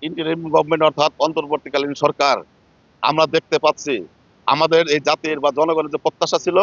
Interim government অর্থাৎ অন্তর্বর্তীকালীন সরকার আমরা দেখতে পাচ্ছি আমাদের এই জাতির বা জনগণের যে প্রত্যাশা ছিল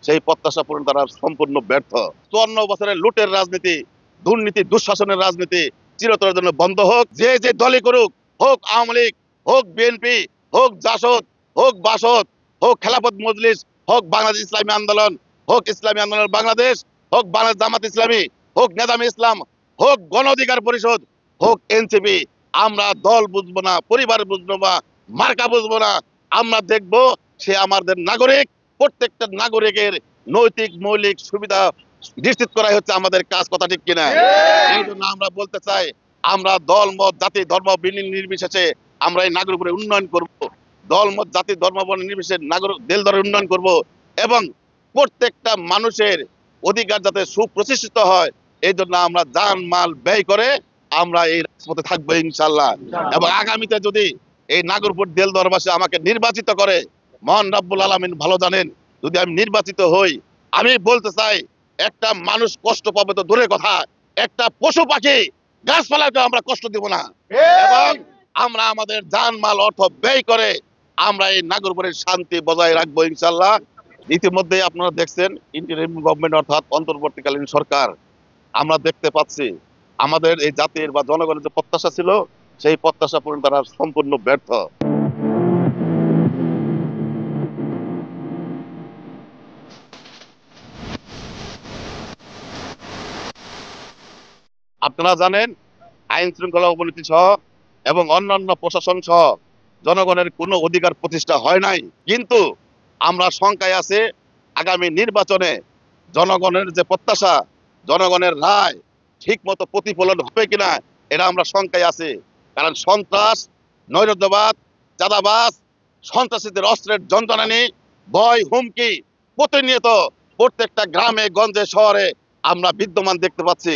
সেই প্রত্যাশা পূরণ তারা সম্পূর্ণ ব্যর্থ। 54 বছরের লুটের রাজনীতি, দুর্নীতি, দুঃশাসনের রাজনীতি চিরতরের জন্য বন্ধ হোক। যে যে দলই করুক, হোক আওয়ামী লীগ, হোক বিএনপি, হোক জাসদ, হোক বাসদ, হোক খেলাফত মজলিস, হোক বাংলাদেশ ইসলামী আন্দোলন, হোক ইসলামী আন্দোলন বাংলাদেশ, হোক বাংলাদেশ জামাত ইসলামী, হোক নেজামে ইসলাম, হোক গণ অধিকার পরিষদ, হোক এনসিপি, আমরা দল বুঝবো না, পরিবার বুঝবো না, মার্কা বুঝবো না। আমরা দেখব সে আমাদের নাগরিক, প্রত্যেকটা নাগরিকের নৈতিক মৌলিক সুবিধা নিশ্চিত করাই হচ্ছে আমাদের কাজ। কথা ঠিক কিনা? এই জন্য আমরা বলতে চাই, আমরা দল মত জাতি ধর্ম নির্বিশেষে আমরা এই নাগরিকের উন্নয়ন করব। দল মত জাতি ধর্ম বর্ণ নির্বিশেষে নাগরিক দেলদরের উন্নয়ন করব এবং প্রত্যেকটা মানুষের অধিকার যাতে সুপ্রতিষ্ঠিত হয় এই জন্য আমরা জান মাল ব্যয় করে আমরা এই রাজপথে থাকবো ইনশাল্লাহ। এবং আগামীতে যদি এই নাগরপুর দেলদরবাসী আমাকে নির্বাচিত করে, মহান রাব্বুল আলামিন ভালো জানেন, যদি আমি নির্বাচিত হই, আমি বলতে চাই একটা মানুষ কষ্ট পাবে তো দূরের কথা, একটা পশু পাখি গাছপালাকে আমরা কষ্ট দিব না। এবং আমরা আমাদের জান মাল অর্থ ব্যয় করে আমরা এই নাগরপুরের শান্তি বজায় রাখবো ইনশাল্লাহ। ইতিমধ্যে আপনারা দেখছেন ইন্টারিম গভর্নমেন্ট অর্থাৎ অন্তর্বর্তীকালীন সরকার আমরা দেখতে পাচ্ছি আমাদের এই জাতির বা জনগণের যে প্রত্যাশা ছিল সেই প্রত্যাশা পূরণ তারা সম্পূর্ণ ব্যর্থ। আপনারা জানেন আইন শৃঙ্খলা অবনতি সহ এবং অন্যান্য প্রশাসন সহ জনগণের কোনো অধিকার প্রতিষ্ঠা হয় নাই। কিন্তু আমরা শঙ্কায় আছে আগামী নির্বাচনে জনগণের যে প্রত্যাশা, জনগণের রায় ঠিক মতো প্রতিফলন হবে কিনা এটা আমরা শঙ্কায় আছি। কারণ সন্ত্রাস, নৈরাজ্যবাদ, চাঁদাবাজ, সন্ত্রাসীদের অস্ত্রের যন্ত্রণানি, ভয়, হুমকি প্রতিনিয়ত প্রত্যেকটা গ্রামে গঞ্জে শহরে আমরা বিদ্যমান দেখতে পাচ্ছি।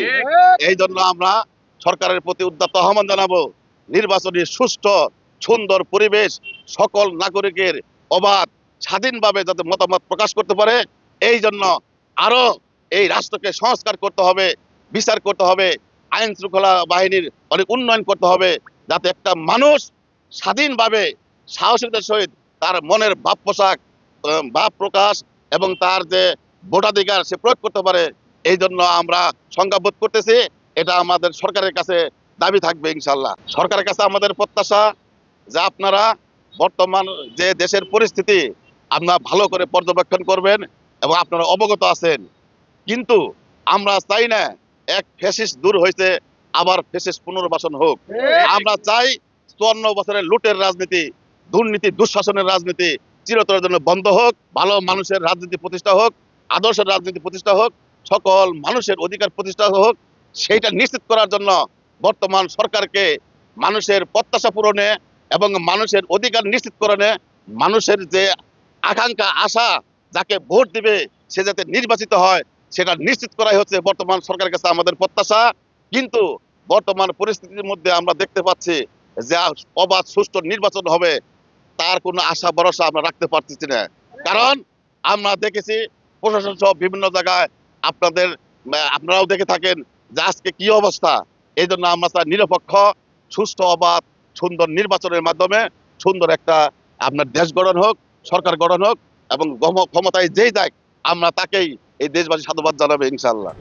এই জন্য আমরা সরকারের প্রতি উদাত্ত আহ্বান জানাবো, নির্বাচনী সুষ্ঠু সুন্দর পরিবেশ, সকল নাগরিকের অবাধ স্বাধীনভাবে যাতে মতামত প্রকাশ করতে পারে, এই জন্য আরো এই রাষ্ট্রকে সংস্কার করতে হবে, বিচার করতে হবে, আইন শৃঙ্খলা বাহিনীর অনেক উন্নয়ন করতে হবে, যাতে একটা মানুষ স্বাধীনভাবে সাহসিকতার সহিত তার মনের ভাব পোশাক ভাব প্রকাশ এবং তার যে ভোটাধিকার সে প্রয়োগ করতে পারে। এই জন্য আমরা সংজ্ঞাবোধ করতেছি, এটা আমাদের সরকারের কাছে দাবি থাকবে ইনশাল্লাহ। সরকারের কাছে আমাদের প্রত্যাশা যে আপনারা বর্তমান যে দেশের পরিস্থিতি আপনারা ভালো করে পর্যবেক্ষণ করবেন এবং আপনারা অবগত আছেন। কিন্তু আমরা চাই না এক ফ্যাসিস্ট দূর হয়েছে আবার ফ্যাসিস্ট পুনর্বাসন হোক। আমরা চাই 54 বছরের লুটের রাজনীতি, দুর্নীতি, দুঃশাসনের রাজনীতি চিরতরের জন্য বন্ধ হোক, ভালো মানুষের রাজনীতি প্রতিষ্ঠা হোক, আদর্শের রাজনীতি প্রতিষ্ঠা হোক, সকল মানুষের অধিকার প্রতিষ্ঠা হোক। সেইটা নিশ্চিত করার জন্য বর্তমান সরকারকে মানুষের প্রত্যাশা পূরণে এবং মানুষের অধিকার নিশ্চিতকরণে, মানুষের যে আকাঙ্ক্ষা আশা, যাকে ভোট দিবে সে যাতে নির্বাচিত হয় সেটা নিশ্চিত করাই হচ্ছে বর্তমান সরকারের কাছে আমাদের প্রত্যাশা। কিন্তু বর্তমান পরিস্থিতির মধ্যে আমরা দেখতে পাচ্ছি যে অবাধ সুষ্ঠু নির্বাচন হবে তার কোনো আশা ভরসা আমরা রাখতে পারতেছি না। কারণ আমরা দেখেছি প্রশাসন সহ বিভিন্ন জায়গায় আপনারাও দেখে থাকেন যে আজকে কি অবস্থা। এই জন্য আমরা চাই নিরপেক্ষ সুষ্ঠু অবাধ সুন্দর নির্বাচনের মাধ্যমে সুন্দর একটা আপনার দেশ গঠন হোক, সরকার গঠন হোক এবং ক্ষমতায় যেই যাক আমরা তাকেই এই দেশবাসী সাধুবাদ জানাবে ইনশাল্লাহ।